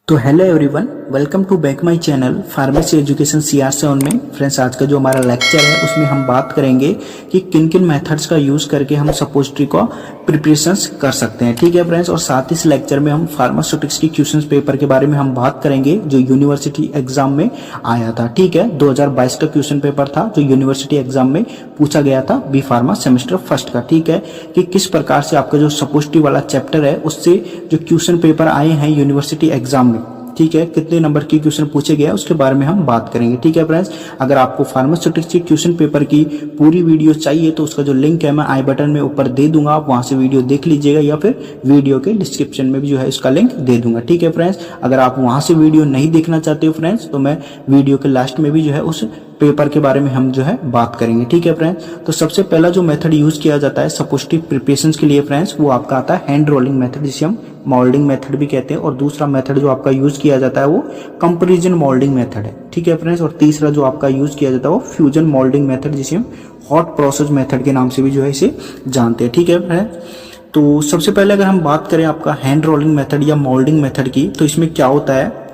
तो hello everyone, welcome to back my channel pharmacy education CR7 में। Friends, आज का जो हमारा लेक्चर है उसमें हम बात करेंगे कि किन किन मेथड्स का यूज करके हम सपोजिटरी को प्रिपरेशंस कर सकते हैं। ठीक है फ्रेंड्स, और साथ ही इस लेक्चर में हम फार्मास्यूटिक्स की क्वेश्चंस पेपर के बारे में हम बात करेंगे जो यूनिवर्सिटी एग्जाम में आया था। ठीक है, 2022 का क्वेश्चन पेपर था जो यूनिवर्सिटी एग्जाम में पूछा गया था बी फार्मा सेमेस्टर फर्स्ट का। ठीक है, कि किस प्रकार से आपका जो सपोजिटरी वाला चैप्टर है उससे जो क्वेश्चन पेपर आए हैं यूनिवर्सिटी एग्जाम में, ठीक है, कितने नंबर की क्वेश्चन पूछे गए उसके बारे में हम बात करेंगे। ठीक है फ्रेंड्स, अगर आपको फार्मास्यूटिक्स की क्वेश्चन पेपर की पूरी वीडियो चाहिए तो उसका जो लिंक है मैं आई बटन में ऊपर दे दूंगा, आप वहां से वीडियो देख लीजिएगा या फिर वीडियो के डिस्क्रिप्शन में भी जो है इसका लिंक दे दूंगा। ठीक है फ्रेंड्स, अगर आप वहां से वीडियो नहीं देखना चाहते हो फ्रेंड्स तो मैं वीडियो के लास्ट में भी जो है उस पेपर के बारे में हम जो है बात करेंगे। ठीक है फ्रेंड्स, तो सबसे पहला जो मेथड यूज किया जाता है सपोजिटरी प्रिपरेशंस के लिए फ्रेंड्स वो आपका आता है हैंड रोलिंग मेथड, जिसे हम मोल्डिंग मेथड भी कहते हैं। और दूसरा मेथड जो आपका यूज किया जाता है वो कंपैरिजन मोल्डिंग मेथड है। ठीक है फ्रेंड्स, और तीसरा जो आपका यूज किया जाता है वो फ्यूजन मोल्डिंग मेथड, जिसे हम हॉट प्रोसेस मेथड के नाम से भी जो है इसे जानते हैं। ठीक है फ्रेंड्स, तो सबसे पहले अगर हम बात करें आपका हैंड रोलिंग मेथड या मोल्डिंग मेथड की, तो इसमें क्या होता है,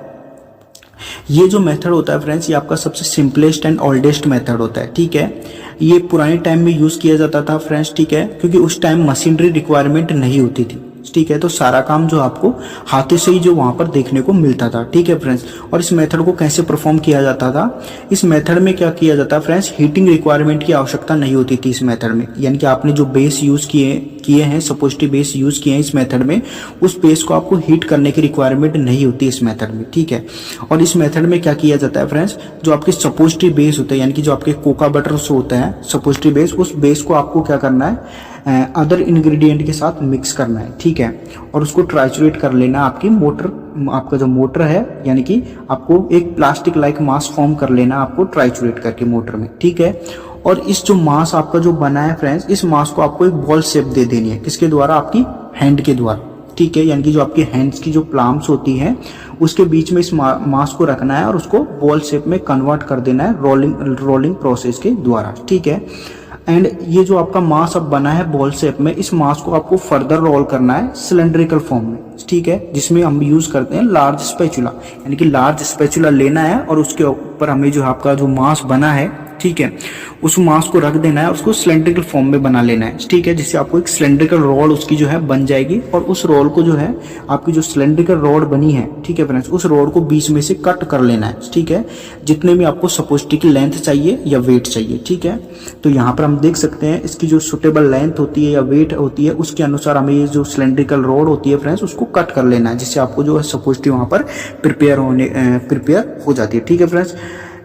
ये जो मेथड होता है फ्रेंड्स ये आपका सबसे सिंपलेस्ट एंड ओल्डेस्ट मेथड होता है। ठीक है, ये पुराने टाइम में यूज किया जाता था फ्रेंड्स। ठीक है, क्योंकि उस टाइम मशीनरी रिक्वायरमेंट नहीं होती थी। ठीक है, तो सारा काम जो आपको हाथों से ही जो वहां पर देखने को मिलता था। ठीक है फ्रेंड्स, और इस मेथड को कैसे परफॉर्म किया जाता था, इस मेथड में क्या किया जाता है फ्रेंड्स, हीटिंग रिक्वायरमेंट की आवश्यकता नहीं होती थी इस मेथड में। यानी कि आपने जो बेस यूज किए हैं, सपोजिटरी बेस यूज किए हैं इस मेथड में, उस बेस को आपको हीट करने की रिक्वायरमेंट नहीं होती इस मेथड में। ठीक है, और इस मेथड में क्या किया जाता है फ्रेंड्स, जो आपके सपोजिटरी बेस होते हैं यानी कि जो आपके कोका बटर से होता है सपोजिटरी बेस, उस बेस को आपको क्या करना है, अदर इंग्रेडिएंट के साथ मिक्स करना है। ठीक है, और उसको ट्राइचुरेट कर लेना आपकी मोटर, आपका जो मोटर है यानी कि आपको एक प्लास्टिक लाइक मास फॉर्म कर लेना आपको ट्राइचुरेट करके मोटर में। ठीक है, और इस जो मास आपका जो बना है फ्रेंड्स, इस मास को आपको एक बॉल शेप दे देनी है। किसके द्वारा, आपकी हैंड के द्वारा। ठीक है, यानी कि जो आपकी हैंड्स की जो प्लाम्स होती हैं उसके बीच में इस मास को रखना है और उसको बॉल शेप में कन्वर्ट कर देना है रोलिंग प्रोसेस के द्वारा। ठीक है, एंड ये जो आपका मास अब बना है बॉल शेप में, इस मास को आपको फर्दर रोल करना है सिलेंड्रिकल फॉर्म में। ठीक है, जिसमें हम यूज करते हैं लार्ज स्पैचुला, यानी कि लार्ज स्पैचुला लेना है और उसके ऊपर हमें जो आपका जो मास बना है, ठीक है, उस मास को रख देना है, उसको सिलेंड्रिकल फॉर्म में बना लेना है। ठीक है, जिससे आपको एक सिलेंड्रिकल रॉड उसकी जो है बन जाएगी और उस रोल को जो है आपकी जो सिलेंड्रिकल रॉड बनी है, ठीक है फ्रेंड्स, उस रॉड को बीच में से कट कर लेना है। ठीक है, जितने भी आपको सपोजिटरी की लेंथ चाहिए या वेट चाहिए। ठीक है, तो यहाँ पर हम देख सकते हैं इसकी जो सुटेबल लेंथ होती है या वेट होती है उसके अनुसार हमें ये जो सिलेंड्रिकल रॉड होती है फ्रेंड्स उसको कट कर लेना है, जिससे आपको जो है सपोजिटरी वहां पर प्रिपेयर हो जाती है। ठीक है फ्रेंड्स,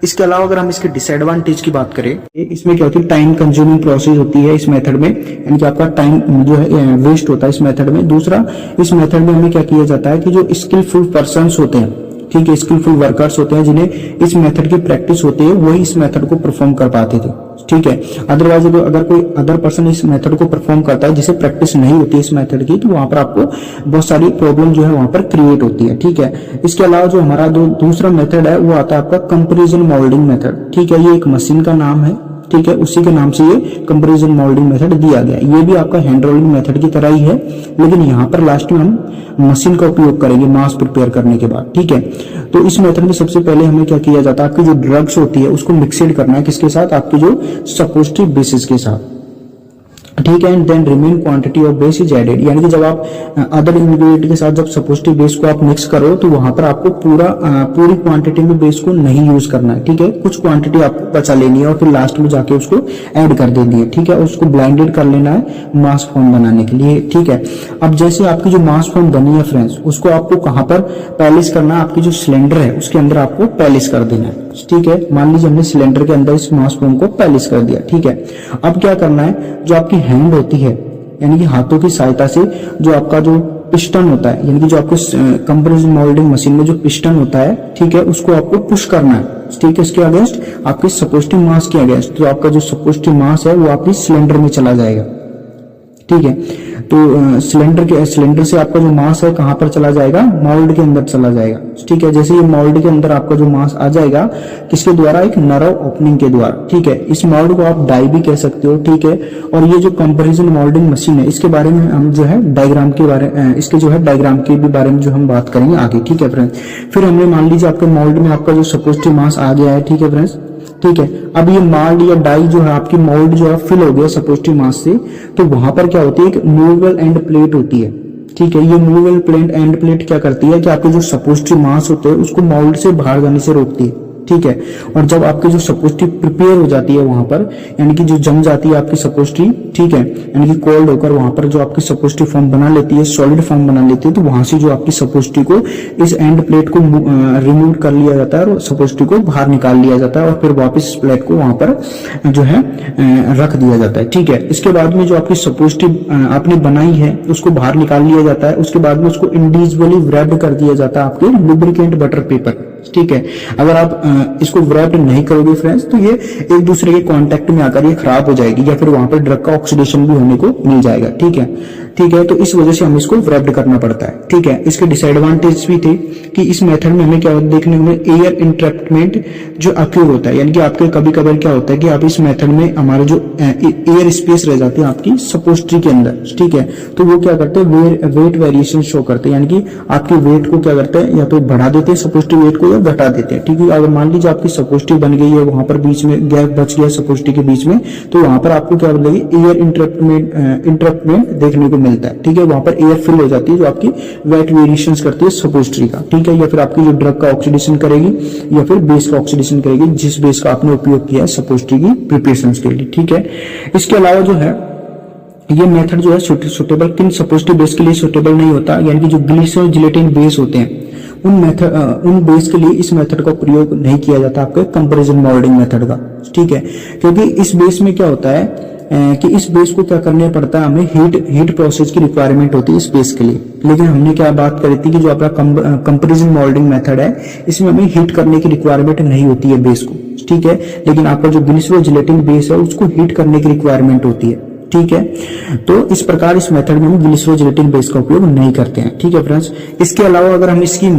इसके अलावा अगर हम इसके डिसएडवांटेज की बात करें, इसमें क्या होती है, टाइम कंज्यूमिंग प्रोसेस होती है इस मेथड में, यानी कि आपका टाइम जो है वेस्ट होता है इस मेथड में। दूसरा, इस मेथड में हमें क्या किया जाता है कि जो स्किलफुल पर्सन्स होते हैं, ठीक है, स्किलफुल वर्कर्स होते हैं जिन्हें इस मेथड की प्रैक्टिस होती है, वही इस मेथड को परफॉर्म कर पाते थे। ठीक है, अदरवाइज अगर कोई अदर पर्सन इस मेथड को परफॉर्म करता है जिसे प्रैक्टिस नहीं होती इस मेथड की, तो वहां पर आपको बहुत सारी प्रॉब्लम जो है वहां पर क्रिएट होती है। ठीक है, इसके अलावा जो हमारा दूसरा मेथड है वो आता है आपका कंपैरिजन मोल्डिंग मेथड। ठीक है, ये एक मशीन का नाम है। ठीक है, उसी के नाम से ये कंपैरिजन मोल्डिंग मेथड दिया गया। ये भी आपका हैंड रोलिंग मेथड की तरह ही है, लेकिन यहाँ पर लास्ट में हम मशीन का उपयोग करेंगे मास प्रिपेयर करने के बाद। ठीक है, तो इस मेथड में सबसे पहले हमें क्या किया जाता है, आपकी जो ड्रग्स होती है उसको मिक्सड करना है किसके साथ, आपकी जो सपोजिटरी बेसिस के साथ। ठीक है, and then remain quantity of base is added, यानी कि जब आप अदर इंग्रेडिएंट के साथ जब सपोजिटरी बेस को आप मिक्स करो तो वहां पर आपको पूरी क्वांटिटी में बेस को नहीं यूज करना है। ठीक है, कुछ क्वांटिटी आपको बचा लेनी है और फिर लास्ट में जाके उसको ऐड कर देनी है। ठीक है, उसको ब्लाइंडेड कर लेना है मास फॉर्म बनाने के लिए। ठीक है, अब जैसे आपकी जो मास फॉर्म बनी है फ्रेंड्स, उसको आपको कहां पर पैलिस करना है, आपकी जो सिलेंडर है उसके अंदर आपको पैलिस कर देना है। ठीक है, मान लीजिए हमने सिलेंडर के अंदर इस मास फॉर्म को पैलिस कर दिया। ठीक है, अब क्या करना है, जो आपकी हैंड होती है यानी कि हाथों की सहायता से जो आपका जो पिस्टन होता है, यानी कि जो आपको कंपैरिजन मोल्डिंग मशीन में जो पिस्टन होता है, ठीक है, उसको आपको पुश करना है। ठीक है, इसके अगेंस्ट आपके सपोजिटरी मास के अगेंस्ट, तो आपका जो सपोजिटरी मास है वो आपकी सिलेंडर में चला जाएगा। ठीक है, तो सिलेंडर से आपका जो मास है कहां पर चला जाएगा, मोल्ड के अंदर चला जाएगा। ठीक है, जैसे ये मोल्ड के अंदर आपका जो मास आ जाएगा किसके द्वारा, एक नैरो ओपनिंग के द्वारा। ठीक है, इस मोल्ड को आप डाई भी कह सकते हो। ठीक है, और ये जो कंपैरिजन मोल्डिंग मशीन है इसके बारे में हम जो है डायग्राम के बारे इसके जो है डायग्राम के भी बारे में जो हम बात करेंगे आगे। ठीक है फ्रेंड्स, फिर हमने मान लीजिए आपके मोल्ड में आपका जो सपोजिटिव मास आ गया है। ठीक है फ्रेंड्स, ठीक है, अब ये मोल्ड या डाई जो है आपकी मोल्ड जो है फिल हो गया सपोजिटिव मास से, तो वहां पर क्या होती है, एक मूवेबल एंड प्लेट होती है। ठीक है, ये मूवेबल एंड प्लेट क्या करती है कि आपके जो सपोजिटिव मास होते हैं उसको मोल्ड से बाहर जाने से रोकती है। ठीक है, और जब आपकी जो सपोजिटिव प्रिपेयर हो जाती है वहां पर, यानी कि जो जम जाती है आपकी सपोजिटिव, ठीक है, यानी कि कोल्ड होकर वहां पर जो आपकी सपोजिटिव फॉर्म बना लेती है, सॉलिड फॉर्म बना लेती है, तो वहां से जो आपकी सपोजिटिव को इस एंड प्लेट को रिमूव कर लिया जाता है और सपोजिटिव को बाहर निकाल लिया जाता है और फिर वापस इस प्लेट को वहां पर जो है रख दिया जाता है। ठीक है, इसके बाद में जो आपकी सपोजिटिव आपने बनाई है उसको बाहर निकाल लिया जाता है। उसके बाद में उसको इंडिविजुअली व्रैप्ड कर दिया जाता है आपके लुब्रिकेंट बटर पेपर। ठीक है, अगर आप इसको व्रैप्ड नहीं करोगे फ्रेंड्स तो ये एक दूसरे के कांटेक्ट में आकर ये खराब हो जाएगी या फिर वहां पर ड्रग का ऑक्सीडेशन भी होने को मिल जाएगा। ठीक है, ठीक है, तो इस वजह से हमें इसको व्रैप्ड करना पड़ता है। ठीक है, इसके डिसएडवांटेज भी थे कि इस मेथड में हमें क्या देखने को मिले, एयर इंट्रैप्टमेंट जो अक्यूर होता है, यानी कि आपके कभी कभार क्या होता है कि आप इस मेथड में हमारे जो एयर स्पेस रह जाती है आपकी सपोजिटरी के अंदर। ठीक है, तो वो क्या करते हैं, वेट वेरिएशन शो करते हैं, यानी कि आपके वेट को क्या करते हैं, या तो बढ़ा देते हैं सपोजिटरी वेट को या घटा देते हैं। ठीक है, अगर मान लीजिए आपकी सपोजिटरी बन गई है, वहां पर बीच में गैप बच गया सपोजिटरी के बीच में, तो वहां पर आपको क्या मिलेगी, एयर इंट्रैप्टमेंट देखने को मिलता है। ठीक है, वहां पर एयर फिल हो जाती है जो आपकी वेट वेरिएशंस करती है सपोजिटरी का। ठीक है, या फिर आपकी जो ड्रग का ऑक्सीडेशन करेगी या फिर बेस का ऑक्सीडेशन करेगी, जिस बेस का आपने उपयोग किया है सपोजिटरी की प्रिपरेशन के लिए। ठीक है, इसके अलावा जो है ये मेथड जो है सुटेबल किन सपोजिटिव बेस के लिए सुटेबल नहीं होता, यानी कि जो ग्लिसरॉल जिलेटिन बेस होते हैं उन बेस के लिए इस मेथड का प्रयोग नहीं किया जाता आपके कंपैरिजन मोल्डिंग मेथड का। ठीक है, क्योंकि इस बेस में क्या होता है कि इस बेस को क्या करना पड़ता है, हमें हीट प्रोसेस की रिक्वायरमेंट होती है इस बेस के लिए। लेकिन हमने क्या बात करी थी कि जो अपना कंपैरिजन मोल्डिंग मेथड है इसमें हमें हीट करने की रिक्वायरमेंट नहीं होती है बेस को। ठीक है, लेकिन आपका जो ग्लिसरॉल जिलेटिन बेस है उसको हीट करने की रिक्वायरमेंट होती है। ठीक है, तो इस प्रकार इस मेथड में हम ग्लिसरॉल जिलेटिन बेस का उपयोग नहीं करते हैं। ठीक है फ्रेंड्स, इसके अलावा अगर हम इसकी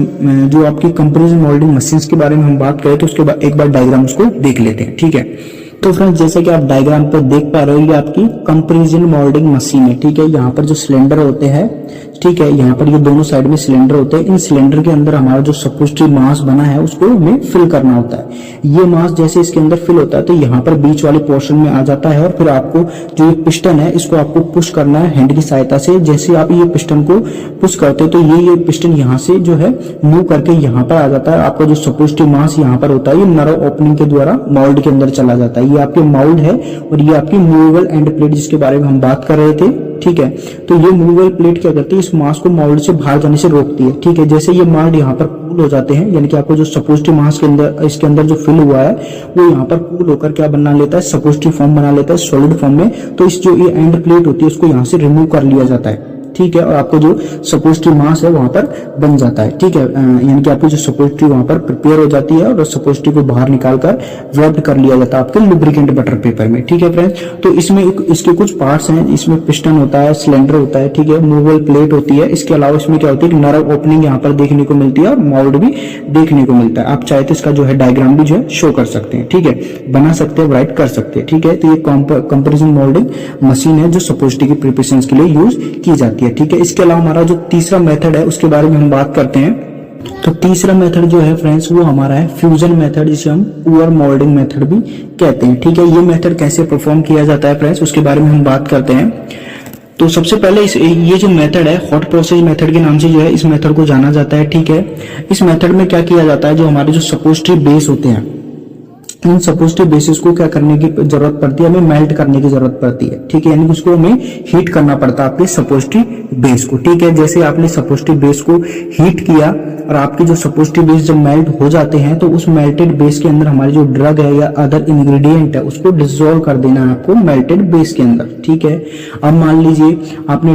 जो आपकी कंपैरिजन मोल्डिंग मशीन्स के बारे में हम बात करें तो उसके बाद एक बार डायग्राम्स को देख लेते हैं। ठीक है, तो फ्रेंड्स जैसे कि आप डायग्राम पर देख पा रहे हो ये आपकी कंपैरिजन मोल्डिंग मशीन है। ठीक है, यहाँ पर जो सिलेंडर होते हैं, ठीक है, यहाँ पर ये दोनों साइड में सिलेंडर होते हैं। इन सिलेंडर के अंदर हमारा जो सपोजिटरी मास बना है उसको हमें फिल करना होता है। ये मास जैसे इसके अंदर फिल होता है तो यहाँ पर बीच वाले पोर्शन में आ जाता है और फिर आपको जो ये पिस्टन है इसको आपको पुश करना है हैंड की सहायता से। जैसे आप ये पिस्टन को पुश करते हो तो ये पिस्टन यहाँ से जो है मूव करके यहाँ पर आ जाता है। आपका जो सपोजिटरी मास यहाँ पर होता है ये नैरो ओपनिंग के द्वारा मोल्ड के अंदर चला जाता है। ये आपके मोल्ड है और ये आपकी मूवेबल एंड प्लेट जिसके बारे में हम बात कर रहे थे। ठीक है, तो ये मूवेबल प्लेट क्या करती है, इस मास को मोल्ड से बाहर जाने से रोकती है। ठीक है, जैसे ये मोल्ड यहाँ पर कूल हो जाते हैं, यानी कि आपको जो सपोजिटिव मास के अंदर इसके अंदर जो फिल हुआ है वो यहाँ पर कूल होकर क्या बना लेता है, सपोजिटिव फॉर्म बना लेता है सॉलिड फॉर्म में। तो इस जो ये एंड प्लेट होती है उसको यहाँ से रिमूव कर लिया जाता है। ठीक है, और आपको जो सपोजिटिव मास है वहां पर बन जाता है। ठीक है, यानी कि आपकी जो सपोजिटिव वहां पर प्रिपेयर हो जाती है और सपोजिटिव को बाहर निकालकर व्रैप्ड कर लिया जाता है आपके लुब्रिकेंट बटर पेपर में। ठीक है फ्रेंड्स, तो इसमें इसके कुछ पार्ट्स हैं, इसमें पिस्टन होता है, सिलेंडर होता है, ठीक है, मूवेबल प्लेट होती है। इसके अलावा इसमें क्या होती है, नैरो ओपनिंग यहाँ पर देखने को मिलती है और मोल्ड भी देखने को मिलता है। आप चाहे तो इसका जो है डायग्राम भी जो है शो कर सकते हैं। ठीक है, बना सकते हैं, राइट कर सकते हैं। ठीक है, तो ये कंपैरिजन मोल्डिंग मशीन है जो सपोजिटिव की प्रिपरेशन के लिए यूज की जाती है। ठीक है, इसके अलावा हमारा जो तीसरा मेथड है उसके बारे में हम बात करते हैं। तो तीसरा मेथड जो है फ्रेंड्स वो हमारा है फ्यूजन मेथड, जिसे हम पुअर मोल्डिंग मेथड भी कहते हैं। ठीक है, ये मेथड कैसे परफॉर्म किया जाता है फ्रेंड्स उसके बारे में हम बात करते हैं। तो सबसे पहले ये जो मेथड है हॉट प्रोसेस मेथड के नाम से जो है इस मेथड को जाना जाता है। ठीक है, इस मेथड में क्या किया जाता है, जो हमारे जो सपोजिटरी बेस होते हैं इन सपोजिटिव बेसिस को क्या करने की जरूरत पड़ती है, हमें मेल्ट करने की जरूरत पड़ती है। ठीक है, यानी कि उसको हमें हीट करना पड़ता है आपके सपोजिटिव बेस को। ठीक है, जैसे आपने सपोजिटिव बेस को हीट किया और आपकी जो सपोजिटिव बेस जब मेल्ट हो जाते हैं तो उस मेल्टेड बेस के अंदर हमारी जो ड्रग है या अदर इंग्रेडिएंट है उसको डिसॉल्व कर देना है आपको मेल्टेड बेस के अंदर। ठीक है, अब मान लीजिए आपने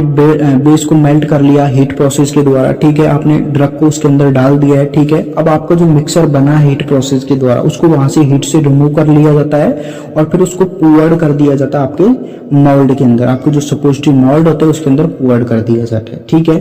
बेस को मेल्ट कर लिया हीट प्रोसेस के द्वारा। ठीक है, आपने ड्रग को उसके अंदर डाल दिया है। ठीक है, अब आपका जो मिक्सर बना है हीट प्रोसेस के द्वारा उसको वहां से हीट से से रिमूव कर लिया जाता है और फिर उसको पुअर्ड कर दिया जाता है आपके मोल्ड के अंदर, आपके जो सपोजिटरी मोल्ड होते हैं उसके अंदर पुअर्ड कर दिया जाता है। ठीक है,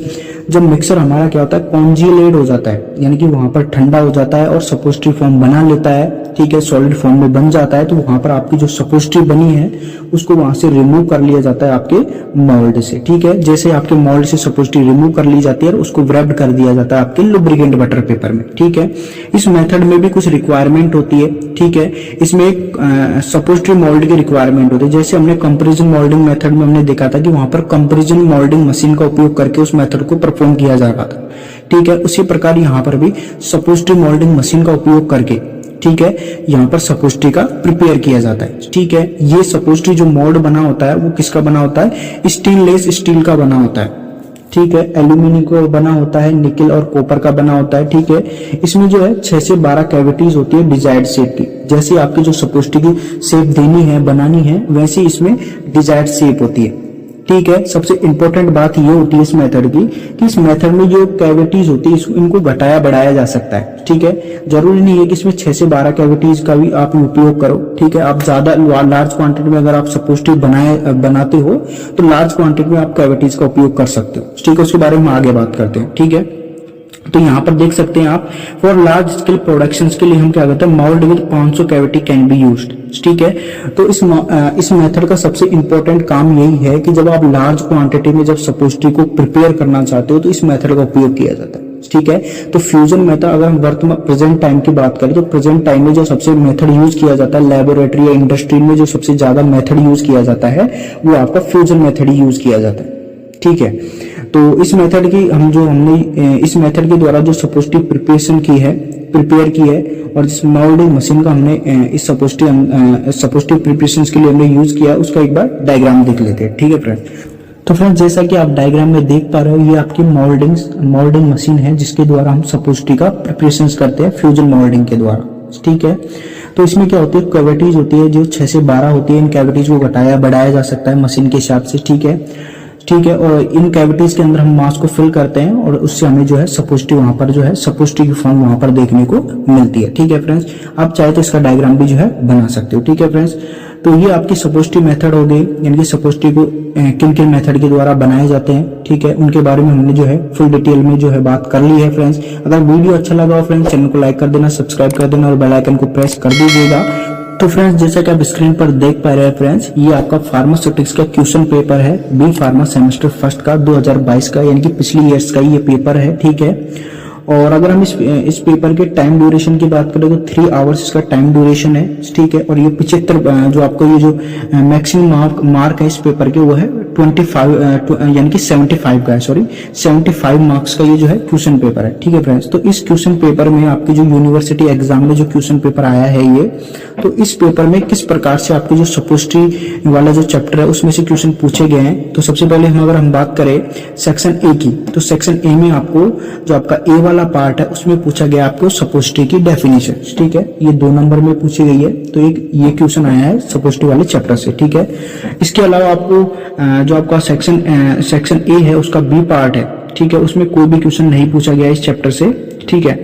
जब मिक्सर हमारा क्या होता है कॉन्जिलेट हो जाता है, यानी कि वहां पर ठंडा हो जाता है और सपोजिटरी फॉर्म बना लेता है, ठीक है, सॉलिड फॉर्म में बन जाता है, तो वहां पर आपकी जो सपोजिटरी बनी है उसको वहां से रिमूव कर लिया जाता है आपके मोल्ड से। ठीक है, जैसे आपके मोल्ड से सपोजिटरी रिमूव कर ली जाती है और उसको व्रैप्ड कर दिया जाता है आपके लुब्रिकेंट बटर पेपर में। ठीक है, इस मेथड में भी कुछ रिक्वायरमेंट होती है। ठीक है, इसमें एक सपोजिटरी मोल्ड की रिक्वायरमेंट होती है। जैसे हमने कंपैरिजन मोल्डिंग मेथड में हमने देखा था कि वहां पर कंपैरिजन मोल्डिंग मशीन का उपयोग करके उस मेथड को परफॉर्म किया जा रहा था। ठीक है, उसी प्रकार यहाँ पर भी सपोजिटरी मोल्डिंग मशीन का उपयोग करके, ठीक है, यहाँ पर सपोजिटरी का प्रिपेयर किया जाता है। ठीक है, ये सपोजिटरी जो मोल्ड बना होता है वो किसका बना होता है, स्टेनलेस स्टील का बना होता है। ठीक है, एल्यूमिनियम का बना होता है, निकल और कॉपर का बना होता है। ठीक है, इसमें जो है 6 से 12 कैविटीज होती है डिजायर्ड शेप की। जैसे आपकी जो सपोजिटरी की शेप देनी है, बनानी है, वैसे इसमें डिजायर्ड शेप होती है। ठीक है, सबसे इंपॉर्टेंट बात ये होती है इस मेथड की कि इस मेथड में जो कैविटीज होती है इनको घटाया बढ़ाया जा सकता है। ठीक है, जरूरी नहीं है कि इसमें 6 से 12 कैविटीज का भी आप उपयोग करो। ठीक है, आप ज्यादा लार्ज क्वांटिटी में अगर आप सपोजिटरी बनाते हो तो लार्ज क्वांटिटी में आप कैविटीज का उपयोग कर सकते हो। ठीक है, उसके बारे में आगे बात करते हैं। ठीक है, तो यहाँ पर देख सकते हैं आप, फॉर लार्ज स्केल प्रोडक्शंस के लिए हम क्या कहते हैं, mould with 500 cavity can be used. ठीक है, तो इस मेथड का सबसे इंपॉर्टेंट काम यही है कि जब आप लार्ज क्वांटिटी में जब सपोजिटरी को प्रिपेयर करना चाहते हो तो इस मेथड का उपयोग किया जाता है। ठीक है, तो फ्यूजन मेथड अगर हम वर्तमान प्रेजेंट टाइम की बात करें तो प्रेजेंट टाइम में जो सबसे मेथड यूज किया जाता है लेबोरेटरी या इंडस्ट्री में, जो सबसे ज्यादा मेथड यूज किया जाता है वो आपका फ्यूजन मेथड ही यूज किया जाता है। ठीक है, तो इस मेथड की हमने इस मेथड के द्वारा जो सपोजिटरी प्रिपेयर की है और जिस मोल्डिंग मशीन का हमने इस सपोजिटरी प्रिपरेशन के लिए हमने यूज किया उसका एक बार डायग्राम देख लेते हैं। ठीक है फ्रेंड, तो फ्रेंड्स जैसा कि आप डायग्राम में देख पा रहे हो, ये आपकी मोल्डिंग मशीन है जिसके द्वारा हम सपोजिटरी का प्रिपरेशन करते हैं फ्यूजन मोल्डिंग के द्वारा। ठीक है, तो इसमें क्या होती है, कैविटीज होती है जो 6 से 12 होती है। इन कैविटीज को घटाया बढ़ाया जा सकता है मशीन के हिसाब से। ठीक है, और इन कैविटीज के अंदर हम मास को फिल करते हैं और उससे हमें जो है सपोजिटरी वहां पर जो है सपोजिटरी की फॉर्म वहां पर देखने को मिलती है। ठीक है फ्रेंड्स, आप चाहे तो इसका डायग्राम भी जो है बना सकते हो। ठीक है फ्रेंड्स, तो ये आपकी सपोजिटरी मेथड हो गई, यानी कि सपोजिटरी को किन किन मेथड के द्वारा बनाए जाते हैं। ठीक है, उनके बारे में हमने जो है फुल डिटेल में जो है बात कर ली है। फ्रेंड्स, अगर वीडियो अच्छा लगा हो फ्रेंड्स, चैनल को लाइक कर देना, सब्सक्राइब कर देना और बेल आइकन को प्रेस कर दीजिएगा। तो फ्रेंड्स, जैसा कि आप स्क्रीन पर देख पा रहे हैं फ्रेंड्स, ये आपका फार्मास्यूटिक्स का क्वेश्चन पेपर है, बी फार्मा सेमेस्टर फर्स्ट का 2022 का, यानी कि पिछली ईयर्स का ये पेपर है। ठीक है, और अगर हम इस पेपर के टाइम ड्यूरेशन की बात करें तो 3 आवर्स इसका टाइम ड्यूरेशन है। ठीक है, और ये 75 जो आपको ये जो मैक्सिमम मार्क है इस पेपर के वो है 25 यानी कि 75 का है, 75 मार्क्स का ये जो है क्वेश्चन पेपर है। ठीक है फ्रेंड्स, तो इस क्वेश्चन पेपर में आपकी जो यूनिवर्सिटी एग्जाम में जो क्वेश्चन पेपर आया है ये, तो इस पेपर में किस प्रकार से आपके जो सपोजिटरी वाला जो चैप्टर है उसमें से क्वेश्चन पूछे गए हैं। तो सबसे पहले अगर हम बात करें सेक्शन ए की, तो सेक्शन ए में आपको जो आपका ए वाला पार्ट है उसमें पूछा गया आपको सपोजिटरी की डेफिनेशन। ठीक है, ये 2 नंबर में पूछी गई है, तो एक ये क्वेश्चन आया है सपोजिटरी वाले चैप्टर से। ठीक है, इसके अलावा आपको जो आपका सेक्शन ए है उसका बी पार्ट है। ठीक है, उसमें कोई भी क्वेश्चन नहीं पूछा गया इस चैप्टर से। ठीक है,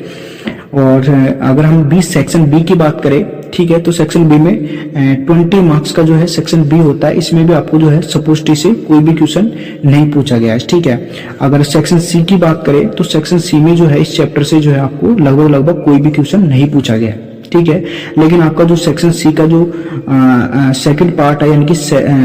और अगर हम सेक्शन बी की बात करें, ठीक है, तो सेक्शन बी में 20 मार्क्स का जो है सेक्शन बी होता है, इसमें भी आपको जो है सपोजिटरी से कोई भी क्वेश्चन नहीं पूछा गया है। ठीक है, अगर सेक्शन सी की बात करें तो सेक्शन सी में जो है इस चैप्टर से जो है आपको लगभग कोई भी क्वेश्चन नहीं पूछा गया है। ठीक है, लेकिन आपका जो सेक्शन सी का जो सेकंड पार्ट है, यानी कि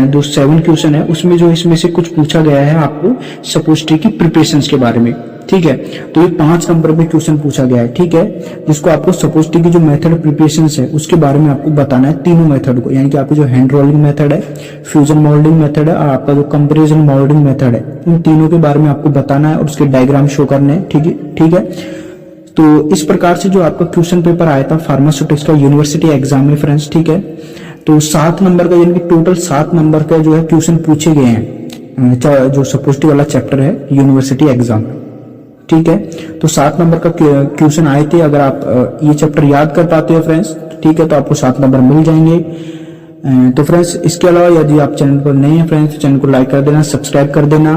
जो 7 क्वेश्चन है उसमें जो इसमें से कुछ पूछा गया है आपको सपोजिटरी की प्रिपरेशंस के बारे में। ठीक है, तो ये 5 नंबर में क्वेश्चन पूछा गया है। ठीक है, जिसको आपको सपोजिटरी की जो मेथड प्रिपरेशंस है उसके बारे में आपको बताना है, तीनों मेथड को, यानी कि आपको जो हैंड रोलिंग मेथड है, फ्यूजन मोल्डिंग मेथड है और आपका जो कंपैरिजन मोल्डिंग मेथड है, इन तीनों के बारे में आपको बताना है और उसके डायग्राम शो करने हैं। ठीक है, तो इस प्रकार से जो आपका क्वेश्चन पेपर आया था फार्मास्यूटिक्स का यूनिवर्सिटी एग्जाम में फ्रेंड्स। ठीक है, तो 7 नंबर का, यानी कि टोटल 7 नंबर का जो है क्वेश्चन पूछे गए हैं जो सपोजिटरी वाला चैप्टर है यूनिवर्सिटी एग्जाम में। ठीक है, तो 7 नंबर का क्वेश्चन आए थे। अगर आप ये चैप्टर याद कर पाते हो फ्रेंड्स, ठीक है, तो आपको 7 नंबर मिल जाएंगे। तो फ्रेंड्स, इसके अलावा यदि आप चैनल पर नए हैं फ्रेंड्स, तो चैनल को लाइक कर देना, सब्सक्राइब कर देना।